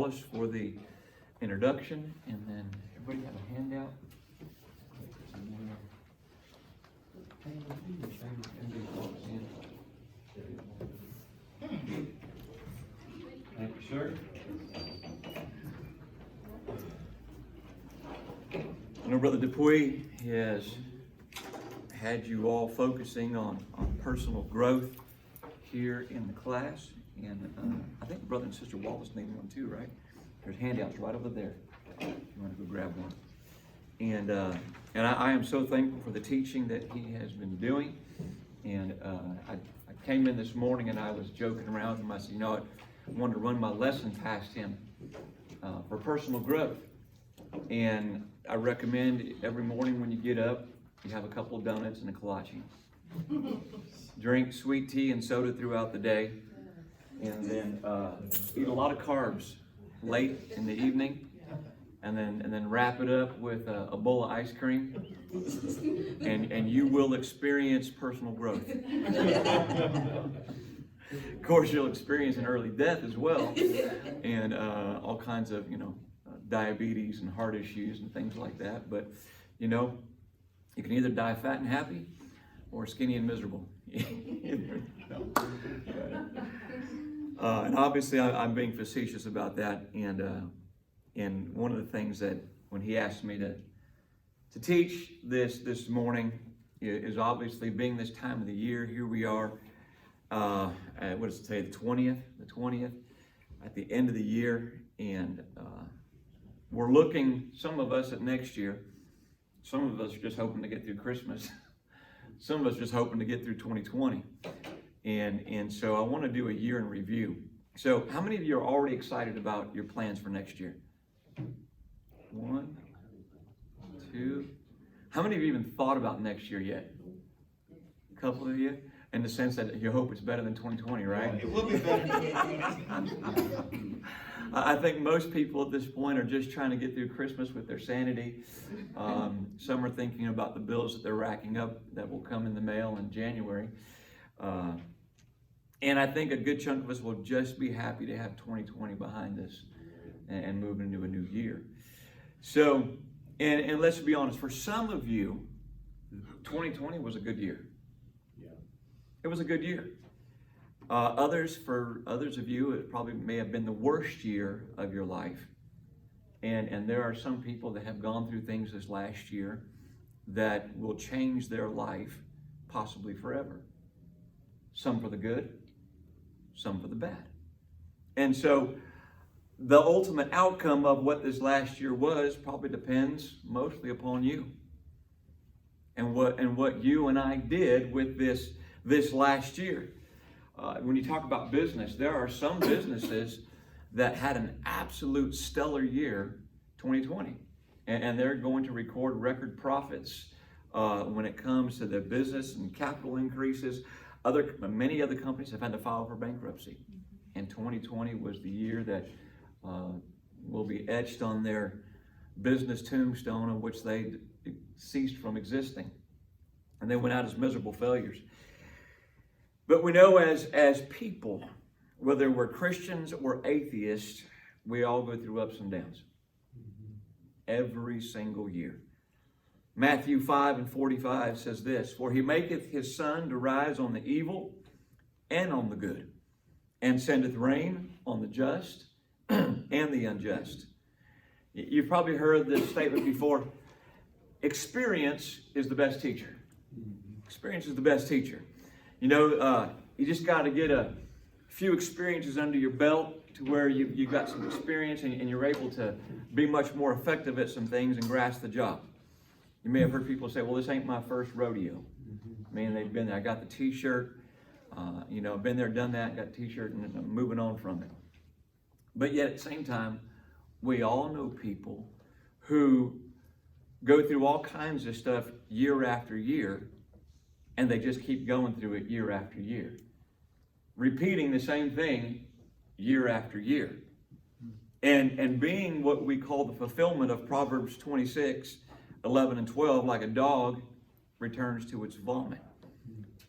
Wallace for the introduction, and then everybody have a handout. Thank you, sir. I know Brother Dupuy has had you all focusing on personal growth here in the class, and I think Brother and Sister Wallace need one too, right? There's handouts right over there if you want to go grab one. And I am so thankful for the teaching that he has been doing. And I came in this morning and I was joking around with him. I said, you know, I wanted to run my lesson past him for personal growth. And I recommend every morning when you get up, you have a couple of donuts and a kolache. Drink sweet tea and soda throughout the day. And then eat a lot of carbs late in the evening. And then wrap it up with a bowl of ice cream, and you will experience personal growth. Of course, you'll experience an early death as well, and all kinds of, diabetes and heart issues and things like that. But, you can either die fat and happy or skinny and miserable. And obviously, I'm being facetious about that. And one of the things that when he asked me to teach this morning is obviously being this time of the year. Here we are, what does it say, the 20th, at the end of the year. And we're looking, some of us, at next year. Some of us are just hoping to get through Christmas. Some of us just hoping to get through 2020. And so I want to do a year in review. So how many of you are already excited about your plans for next year? 1, 2. How many of you even thought about next year yet? A couple of you? In the sense that you hope it's better than 2020, right? It will be better. I think most people at this point are just trying to get through Christmas with their sanity. Some are thinking about the bills that they're racking up that will come in the mail in January. And I think a good chunk of us will just be happy to have 2020 behind us and move into a new year. So, and let's be honest, for some of you, 2020 was a good year. Yeah. It was a good year. For others of you, it probably may have been the worst year of your life. And there are some people that have gone through things this last year that will change their life possibly forever. Some for the good, some for the bad. And so the ultimate outcome of what this last year was probably depends mostly upon you and what you and I did with this last year. When you talk about business, there are some businesses that had an absolute stellar year, 2020, and they're going to record record profits when it comes to the business and capital increases. Many other companies have had to file for bankruptcy, and 2020 was the year that will be etched on their business tombstone, on which they ceased from existing, and they went out as miserable failures. But we know as people, whether we're Christians or atheists, we all go through ups and downs every single year. Matthew 5:45 says this, "For he maketh his sun to rise on the evil and on the good, and sendeth rain on the just and the unjust." You've probably heard this statement before. Experience is the best teacher. Experience is the best teacher. You just got to get a few experiences under your belt to where you've got some experience and you're able to be much more effective at some things and grasp the job. You may have heard people say, well, this ain't my first rodeo. I mean, they've been there. I got the t-shirt, been there, done that, got the t-shirt, and I'm moving on from it. But yet at the same time, we all know people who go through all kinds of stuff year after year, and they just keep going through it year after year, repeating the same thing year after year. And being what we call the fulfillment of Proverbs 26:11 and 12, like a dog returns to its vomit.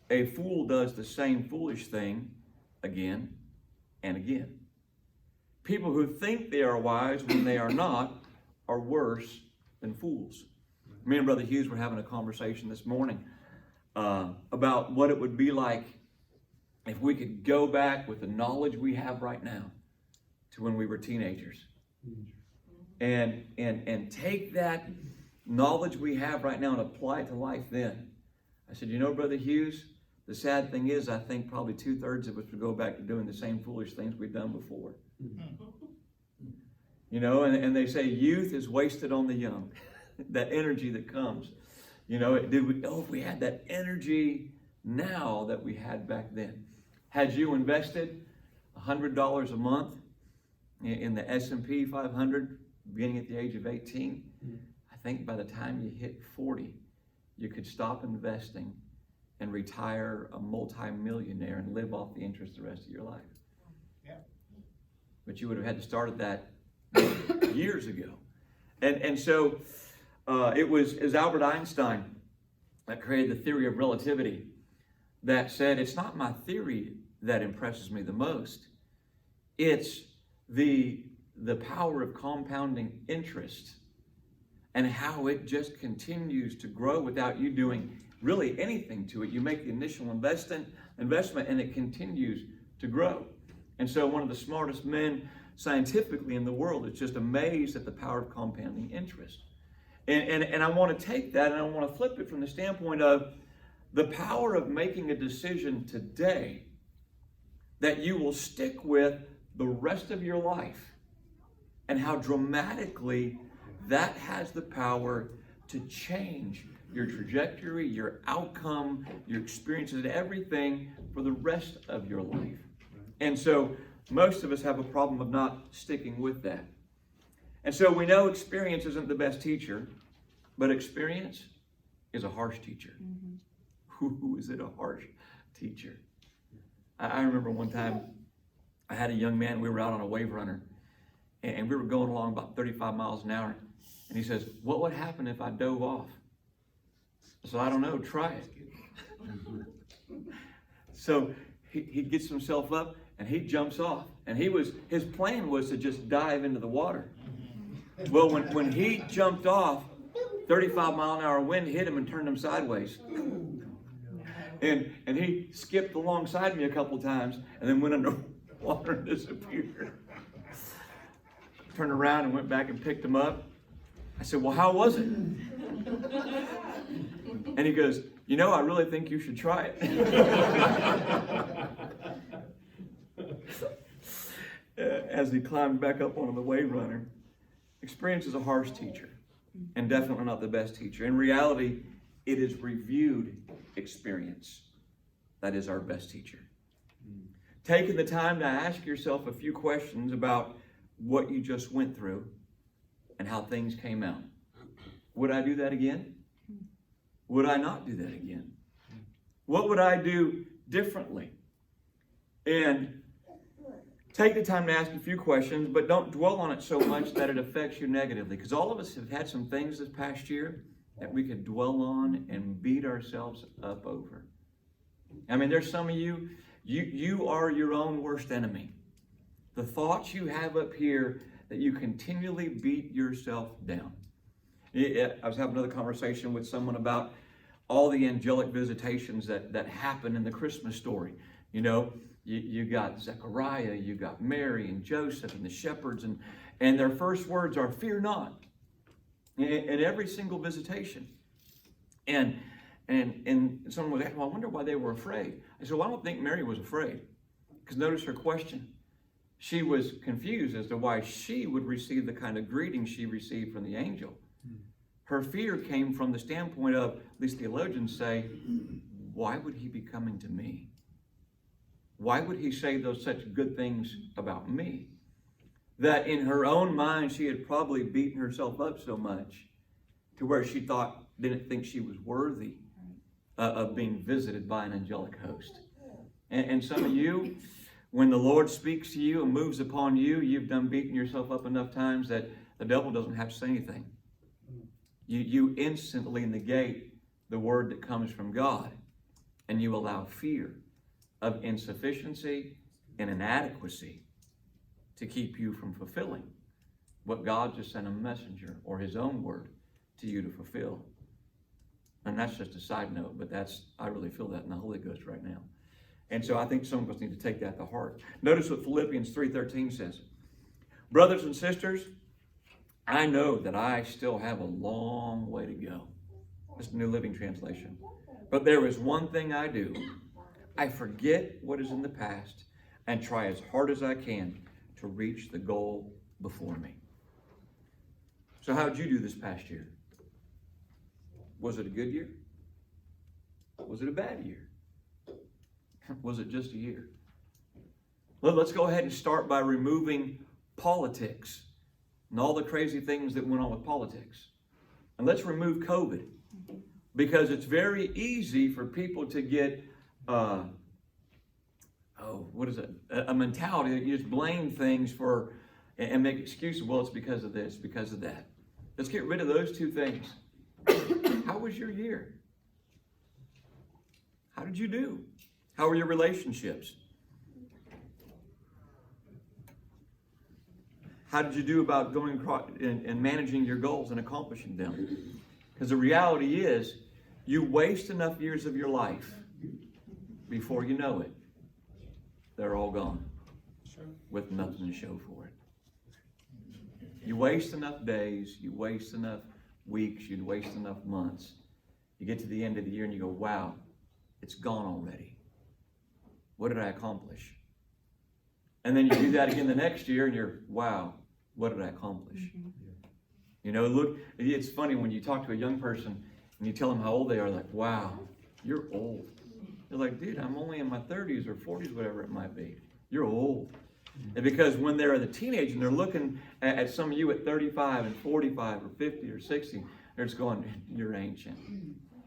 A fool does the same foolish thing again and again. People who think they are wise when they are not are worse than fools. Me and Brother Hughes were having a conversation this morning about what it would be like if we could go back with the knowledge we have right now to when we were teenagers. And take that knowledge we have right now and apply it to life then. I said, you know, Brother Hughes, the sad thing is I think probably 2/3 of us would go back to doing the same foolish things we've done before. You know, and they say youth is wasted on the young. That energy that comes. You know, if we had that energy now that we had back then. Had you invested $100 a month in the S&P 500 beginning at the age of 18, I think by the time you hit 40, you could stop investing and retire a multi-millionaire and live off the interest the rest of your life. Yeah. But you would have had to start at that years ago. And so it was Albert Einstein that created the theory of relativity that said, it's not my theory that impresses me the most. It's the power of compounding interest and how it just continues to grow without you doing really anything to it. You make the initial investment and it continues to grow. And so one of the smartest men scientifically in the world is just amazed at the power of compounding interest. And I want to take that and I want to flip it from the standpoint of the power of making a decision today that you will stick with the rest of your life, and how dramatically that has the power to change your trajectory, your outcome, your experiences, and everything for the rest of your life. And so most of us have a problem of not sticking with that. And so we know experience isn't the best teacher, but experience is a harsh teacher. Who is it a harsh teacher? I remember one time I had a young man, we were out on a wave runner, and we were going along about 35 miles an hour. And he says, what would happen if I dove off? I said, I don't know, try it. So he gets himself up and he jumps off. And his plan was to just dive into the water. Well, when he jumped off, 35-mile-an-hour wind hit him and turned him sideways. And he skipped alongside me a couple times and then went underwater and disappeared. Turned around and went back and picked him up. I said, well, how was it? And he goes, you know, I really think you should try it. As he climbed back up onto the wave runner, experience is a harsh teacher and definitely not the best teacher. In reality, it is reviewed experience that is our best teacher. Taking the time to ask yourself a few questions about what you just went through and how things came out. Would I do that again? Would I not do that again? What would I do differently? And take the time to ask a few questions, but don't dwell on it so much that it affects you negatively. Because all of us have had some things this past year that we could dwell on and beat ourselves up over. I mean, there's some of you are your own worst enemy. The thoughts you have up here that you continually beat yourself down. I was having another conversation with someone about all the angelic visitations that happen in the Christmas story. You know, you got Zechariah, you got Mary and Joseph and the shepherds, and their first words are, fear not, in every single visitation. And someone was asking, well, I wonder why they were afraid. I said, well, I don't think Mary was afraid. Because notice her question. She was confused as to why she would receive the kind of greeting she received from the angel. Her fear came from the standpoint of, at least theologians say, why would he be coming to me? Why would he say those such good things about me? That in her own mind, she had probably beaten herself up so much to where she didn't think she was worthy of being visited by an angelic host. And some of you, when the Lord speaks to you and moves upon you, you've done beating yourself up enough times that the devil doesn't have to say anything. You instantly negate the word that comes from God, and you allow fear of insufficiency and inadequacy to keep you from fulfilling what God just sent a messenger or his own word to you to fulfill. And that's just a side note, but I really feel that in the Holy Ghost right now. And so I think some of us need to take that to heart. Notice what Philippians 3:13 says. Brothers and sisters, I know that I still have a long way to go. It's the New Living Translation. But there is one thing I do. I forget what is in the past and try as hard as I can to reach the goal before me. So how did you do this past year? Was it a good year? Was it a bad year? Was it just a year? Well, let's go ahead and start by removing politics and all the crazy things that went on with politics. And let's remove COVID, because it's very easy for people to get a mentality that you just blame things for and make excuses. Well, it's because of this, because of that. Let's get rid of those two things. How was your year? How did you do? How were your relationships? How did you do about going across and managing your goals and accomplishing them? Because the reality is, you waste enough years of your life before you know it, they're all gone with nothing to show for it. You waste enough days, you waste enough weeks, you waste enough months. You get to the end of the year and you go, wow, it's gone already. What did I accomplish? And then you do that again the next year and you're, wow, what did I accomplish? Mm-hmm. You know, look, it's funny when you talk to a young person and you tell them how old they are, like, wow, you're old. They're like, dude, I'm only in my 30s or 40s, whatever it might be. You're old. And because when they're the teenager and they're looking at some of you at 35 and 45 or 50 or 60, they're just going, you're ancient.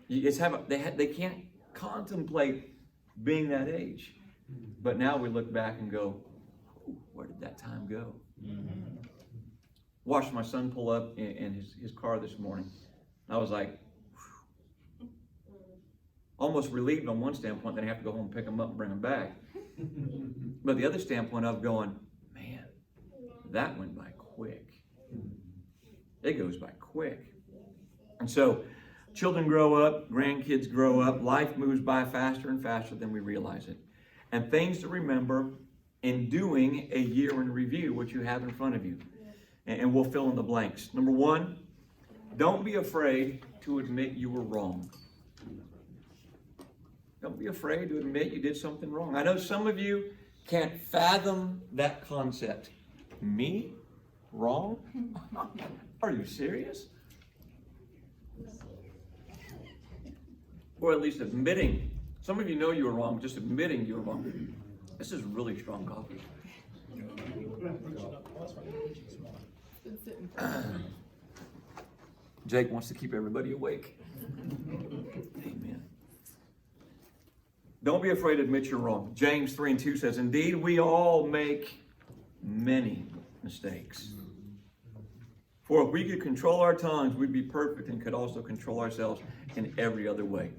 They can't contemplate being that age. But now we look back and go, where did that time go? Mm-hmm. Watched my son pull up in his car this morning. I was like, whew. Almost relieved on one standpoint, then I have to go home and pick him up and bring him back. But the other standpoint of going, man, that went by quick. It goes by quick. And so children grow up, grandkids grow up, life moves by faster and faster than we realize it. And things to remember in doing a year in review, what you have in front of you. And we'll fill in the blanks. Number one, don't be afraid to admit you were wrong. Don't be afraid to admit you did something wrong. I know some of you can't fathom that concept. Me? Wrong? Are you serious? Or at least admitting. Some of you know you were wrong, just admitting you were wrong. This is really strong coffee. Jake wants to keep everybody awake. Amen. Don't be afraid to admit you're wrong. James 3:2 says, indeed, we all make many mistakes. For if we could control our tongues, we'd be perfect and could also control ourselves in every other way.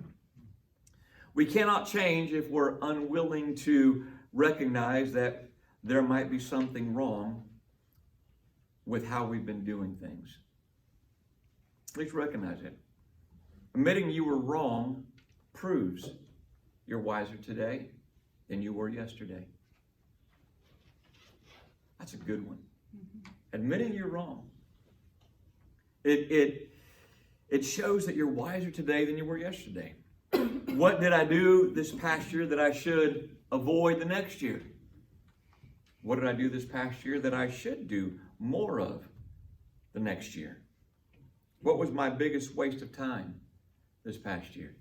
We cannot change if we're unwilling to recognize that there might be something wrong with how we've been doing things. Please recognize it. Admitting you were wrong proves you're wiser today than you were yesterday. That's a good one. Mm-hmm. Admitting you're wrong. It shows that you're wiser today than you were yesterday. What did I do this past year that I should avoid the next year? What did I do this past year that I should do more of the next year? What was my biggest waste of time this past year?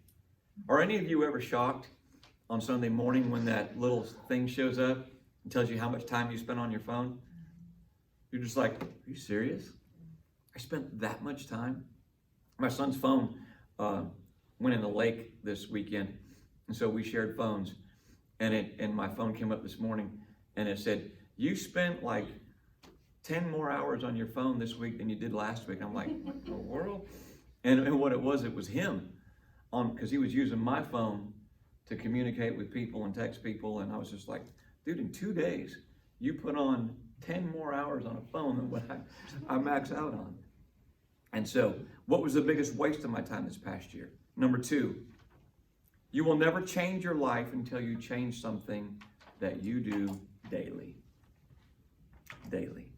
Are any of you ever shocked on Sunday morning when that little thing shows up and tells you how much time you spent on your phone? You're just like, are you serious? I spent that much time? My son's phone went in the lake this weekend, and so we shared phones. And my phone came up this morning, and it said, you spent like 10 more hours on your phone this week than you did last week. I'm like, what the world? And what it was him, because he was using my phone to communicate with people and text people. And I was just like, dude, in 2 days, you put on 10 more hours on a phone than what I max out on. And so, what was the biggest waste of my time this past year? Number 2, you will never change your life until you change something that you do daily. Daily.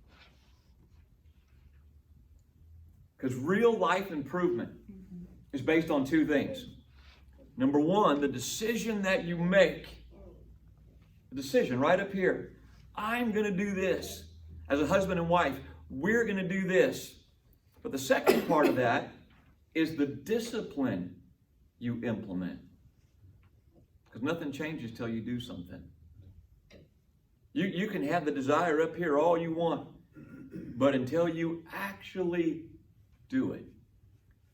Because real life improvement is based on 2 things. Number 1, the decision that you make. The decision right up here. I'm going to do this. As a husband and wife, we're going to do this. But the second part of that is the discipline you implement. Because nothing changes till you do something. You can have the desire up here all you want, but until you actually do it.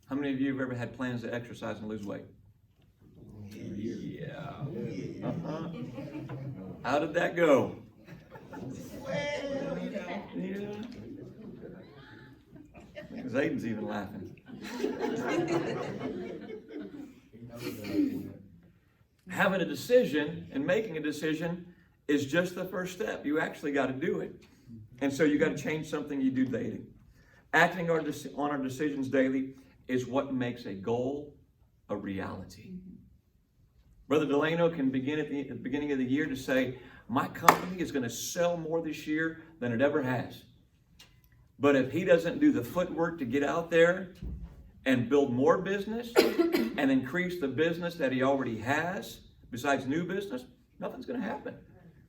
How many of you have ever had plans to exercise and lose weight? Yeah. Uh-huh. How did that go? Yeah. Zayden's even laughing. Having a decision and making a decision is just the first step. You actually got to do it. And so you got to change something you do daily. Acting on our decisions daily is what makes a goal a reality. Brother Delano can begin at the beginning of the year to say, my company is going to sell more this year than it ever has. But if he doesn't do the footwork to get out there and build more business and increase the business that he already has, besides new business, nothing's going to happen.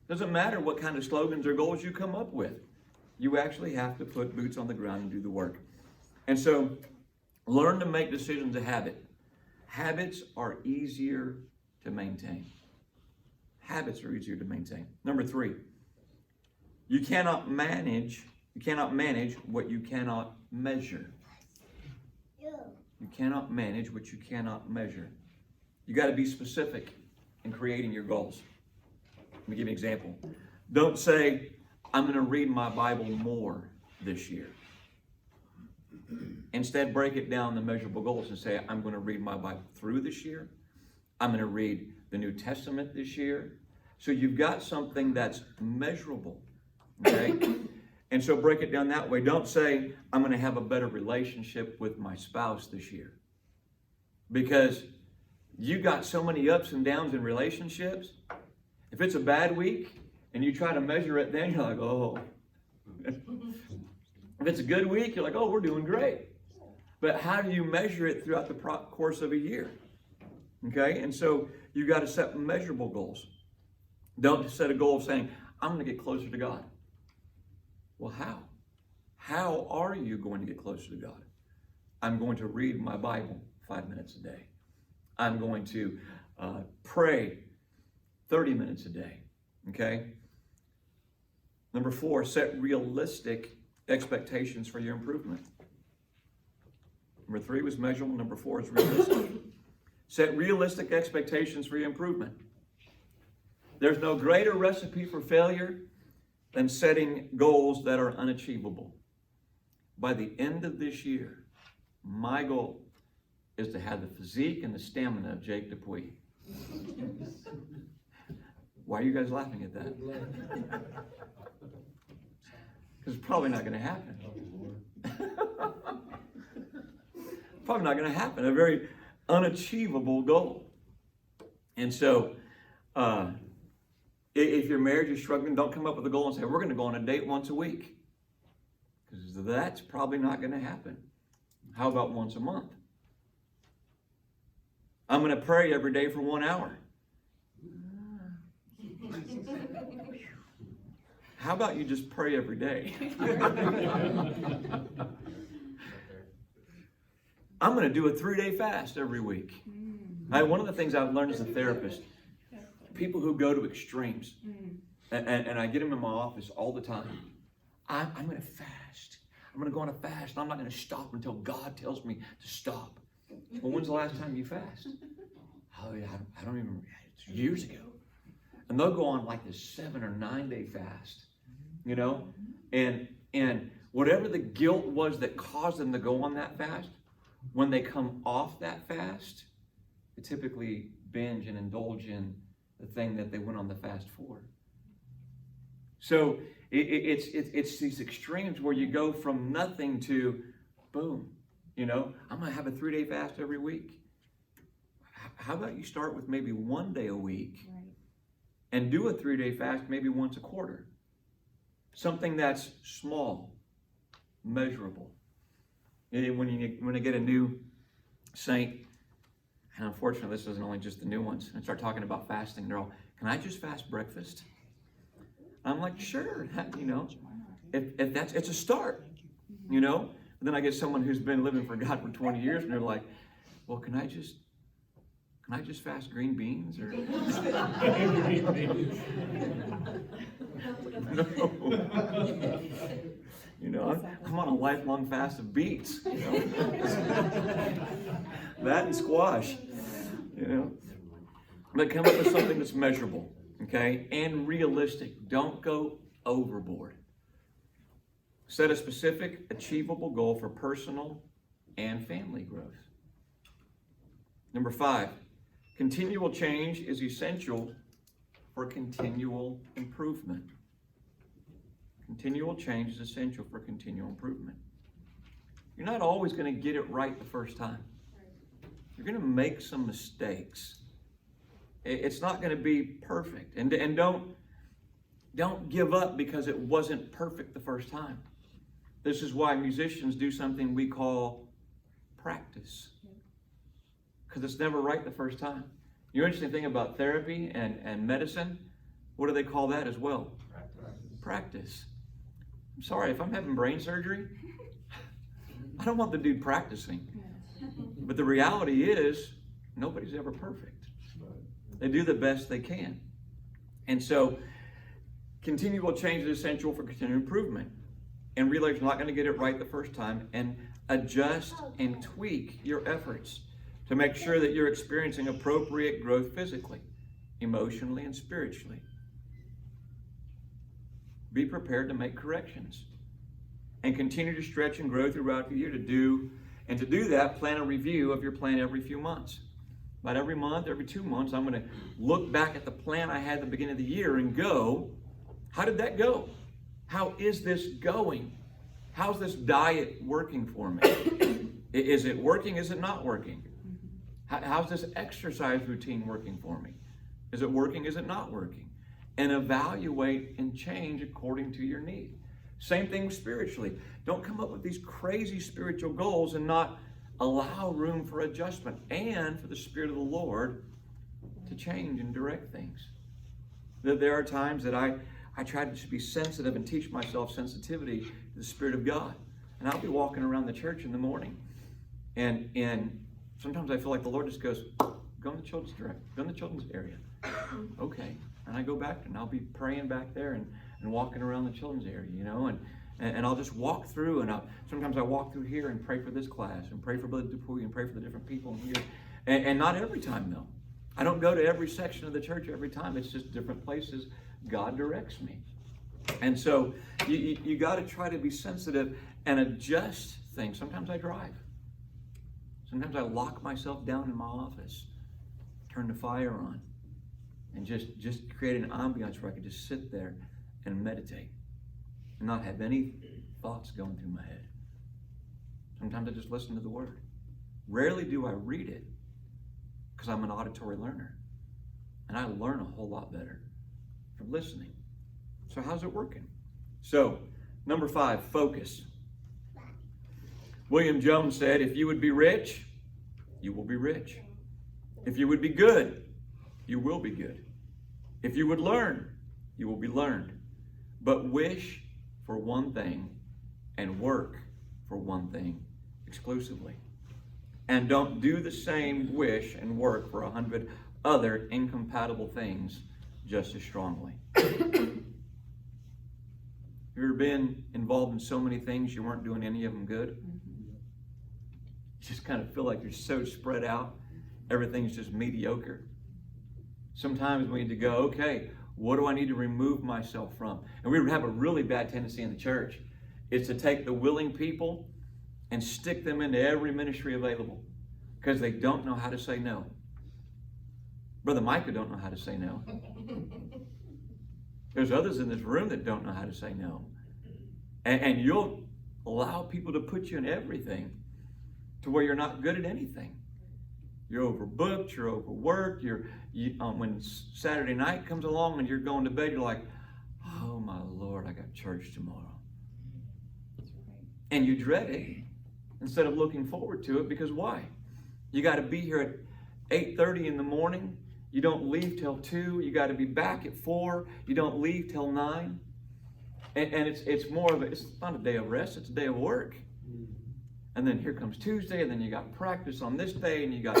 Doesn't matter what kind of slogans or goals you come up with. You actually have to put boots on the ground and do the work. And so, learn to make decisions a habit. Habits are easier to maintain. Habits are easier to maintain. Number 3, you cannot manage what you cannot measure. You cannot manage what you cannot measure. You got to be specific in creating your goals. Let me give you an example. Don't say, I'm going to read my Bible more this year. Instead, break it down to measurable goals and say, I'm going to read my Bible through this year. I'm going to read the New Testament this year. So you've got something that's measurable. Okay? And so break it down that way. Don't say, I'm going to have a better relationship with my spouse this year. Because you got so many ups and downs in relationships. If it's a bad week and you try to measure it, then you're like, oh. If it's a good week, you're like, oh, we're doing great. But how do you measure it throughout the course of a year? Okay? And so you got to set measurable goals. Don't set a goal of saying, I'm going to get closer to God. Well, how? How are you going to get closer to God? I'm going to read my Bible 5 minutes a day. I'm going to pray 30 minutes a day. Okay? Number 4, set realistic expectations for your improvement. Number 3 was measurable. Number 4 is realistic. Set realistic expectations for your improvement. There's no greater recipe for failure than setting goals that are unachievable. By the end of this year, my goal is to have the physique and the stamina of Jake Dupuy. Why are you guys laughing at that? Because it's probably not going to happen. Probably not going to happen. A very unachievable goal. And so, if your marriage is struggling, don't come up with a goal and say, we're going to go on a date once a week. Because that's probably not going to happen. How about once a month? I'm going to pray every day for 1 hour. How about you just pray every day? I'm going to do a 3-day fast every week. One of the things I've learned as a therapist, people who go to extremes, and I get them in my office all the time. I'm going to fast. I'm going to go on a fast, and I'm not going to stop until God tells me to stop. Well, when's the last time you fast? Oh, yeah, I don't even remember. It's years ago. And they'll go on like this 7 or 9 day fast, you know? And whatever the guilt was that caused them to go on that fast, when they come off that fast, they typically binge and indulge in the thing that they went on the fast for. So It's these extremes where you go from nothing to boom. I'm going to have a 3-day fast every week. How about you start with maybe 1 day a week and do a 3-day fast maybe once a quarter? Something that's small, measurable. And when I get a new saint, and unfortunately this isn't only just the new ones, and start talking about fasting, they're all, can I just fast breakfast? I'm like, sure, if that's, it's a start, And then I get someone who's been living for God for 20 years, and they're like, well, can I just fast green beans? Or no. I'm on a lifelong fast of beets. That and squash. But come up with something that's measurable, okay, and realistic. Don't go overboard. Set a specific, achievable goal for personal and family growth. Number 5, continual change is essential for continual improvement. Continual change is essential for continual improvement. You're not always going to get it right the first time. You're going to make some mistakes. It's not going to be perfect. And don't give up because it wasn't perfect the first time. This is why musicians do something we call practice. Because it's never right the first time. The interesting thing about therapy and medicine, what do they call that as well? Practice. I'm sorry, if I'm having brain surgery, I don't want the dude practicing. But the reality is, nobody's ever perfect. They do the best they can. And so, continual change is essential for continual improvement. And realize you're not going to get it right the first time, and adjust and tweak your efforts to make sure that you're experiencing appropriate growth physically, emotionally, and spiritually. Be prepared to make corrections. And continue to stretch and grow throughout the year to do that, plan a review of your plan every few months. About every month, every 2 months, I'm going to look back at the plan I had at the beginning of the year and go, how did that go? How is this going? How's this diet working for me? Is it working? Is it not working? How's this exercise routine working for me? Is it working? Is it not working? And evaluate and change according to your need. Same thing spiritually. Don't come up with these crazy spiritual goals and not allow room for adjustment and for the Spirit of the Lord to change and direct things. There are times that I try to be sensitive and teach myself sensitivity to the Spirit of God. And I'll be walking around the church in the morning, and sometimes I feel like the Lord just goes, go in the children's area. Okay. And I go back and I'll be praying back there and walking around the children's area, and I'll just walk through, and sometimes I walk through here and pray for this class and pray for Brother Dupuy and pray for the different people in here. And not every time though. I don't go to every section of the church every time. It's just different places God directs me. And so you got to try to be sensitive and adjust things. Sometimes I drive. Sometimes I lock myself down in my office, turn the fire on, and just create an ambiance where I could just sit there and meditate and not have any thoughts going through my head. Sometimes I just listen to the Word. Rarely do I read it because I'm an auditory learner. And I learn a whole lot better from listening. So how's it working? So, number 5, focus. William Jones said, if you would be rich, you will be rich. If you would be good, you will be good. If you would learn, you will be learned. But wish for one thing and work for one thing exclusively. And don't do the same wish and work for 100 other incompatible things just as strongly. Have you ever been involved in so many things you weren't doing any of them good? You just kind of feel like you're so spread out. Everything's just mediocre. Sometimes we need to go, okay, what do I need to remove myself from? And we have a really bad tendency in the church is to take the willing people and stick them into every ministry available because they don't know how to say no. Brother Micah don't know how to say no. There's others in this room that don't know how to say no. And you'll allow people to put you in everything to where you're not good at anything. You're overbooked, you're overworked, when Saturday night comes along and you're going to bed, you're like, oh my Lord, I got church tomorrow. And you dread it instead of looking forward to it, because why? You got to be here at 8:30 in the morning. You don't leave till 2. You got to be back at 4. You don't leave till 9. And it's more of it's not a day of rest, it's a day of work. And then here comes Tuesday, and then you got practice on this day, and you got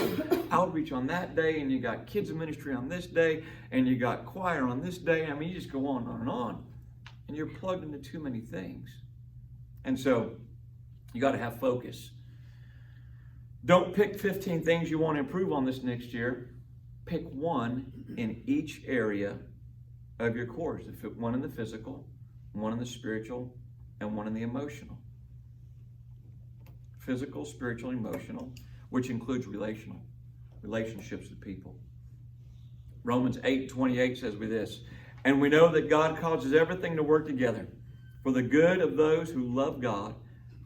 outreach on that day, and you got kids ministry on this day, and you got choir on this day. I mean, you just go on and on. And you're plugged into too many things. And so you got to have focus. Don't pick 15 things you want to improve on this next year. Pick one in each area of your course. One in the physical, one in the spiritual, and one in the emotional. Physical, spiritual, emotional, which includes relationships with people. Romans 8:28 says with this, and we know that God causes everything to work together for the good of those who love God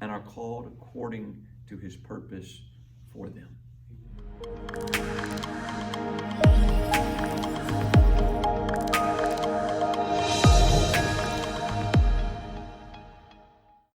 and are called according to his purpose for them.